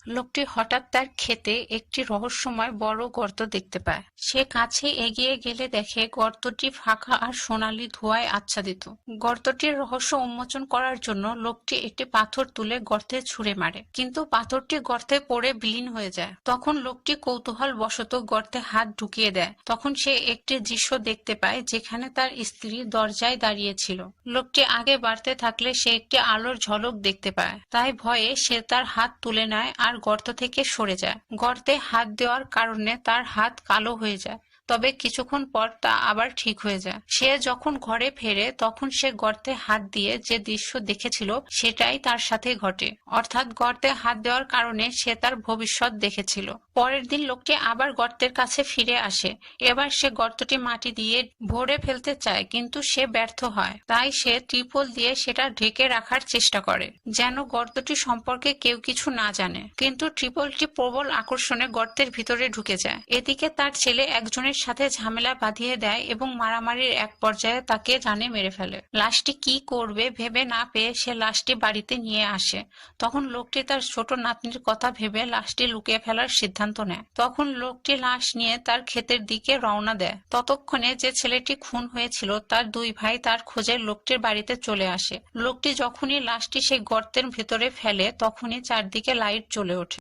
লোকটি হঠাৎ তার ক্ষেতে একটি রহস্যময় বড় গর্ত দেখতে পায়। সে কাছে এগিয়ে গেলে দেখে গর্তটি ফাঁকা আর সোনালী ধোঁয়ায় আচ্ছাদিত। গর্তটির রহস্য উন্মোচন করার জন্য লোকটি একটি পাথর তুলে গর্তে ছুঁড়ে মারে, কিন্তু পাথরটি গর্তে পড়ে বিলীন হয়ে যায়। তখন লোকটি কৌতূহল বশত গর্তে হাত ঢুকিয়ে দেয়। তখন সে একটি দৃশ্য দেখতে পায় যেখানে তার স্ত্রী দরজায় দাঁড়িয়ে ছিল। লোকটি আগে বাড়তে থাকলে সে একটি আলোর ঝলক দেখতে পায়, তাই ভয়ে সে তার হাত তুলে নেয় আর গর্ত থেকে সরে যায়। গর্তে হাত দেওয়ার কারণে তার হাত কালো হয়ে যায়, তবে কিছুক্ষণ পর তা আবার ঠিক হয়ে যায়। সে যখন ঘরে ফেরে তখন সে গর্তে হাত দিয়ে যে দৃশ্য দেখেছিল সেটাই তার সাথে ঘটে, অর্থাৎ গর্তে হাত দেওয়ার কারণে সে তার ভবিষ্যৎ দেখেছিল। পরের দিন লোকটি আবার গর্তের কাছে ফিরে আসে। এবার সে গর্তটি মাটি দিয়ে ভরে ফেলতে চায়, কিন্তু সে ব্যর্থ হয়। তাই সে ত্রিপল দিয়ে সেটা ঢেকে রাখার চেষ্টা করে, যেন গর্তটি সম্পর্কে কেউ কিছু না জানে। কিন্তু ত্রিপলটি প্রবল আকর্ষণে গর্তের ভিতরে ঢুকে যায়। এদিকে তার ছেলে একজনের সাথে ঝামেলা বাঁধিয়ে দেয় এবং মারামারির এক পর্যায়ে তাকে জানে মেরে ফেলে। লাশটি কি করবে ভেবে না পেয়ে সে লাশটি বাড়িতে নিয়ে আসে। তখন লোকটি তার ছোট নাতনির কথা ভেবে লাশটি লুকিয়ে ফেলার সিদ্ধান্ত নেয়। তখন লোকটি লাশ নিয়ে তার ক্ষেতের দিকে রওনা দেয়। ততক্ষণে যে ছেলেটি খুন হয়েছিল তার দুই ভাই তার খোঁজে লোকটির বাড়িতে চলে আসে। লোকটি যখনই লাশটি সেই গর্তের ভেতরে ফেলে তখনই চারদিকে লাইট জ্বলে ওঠে।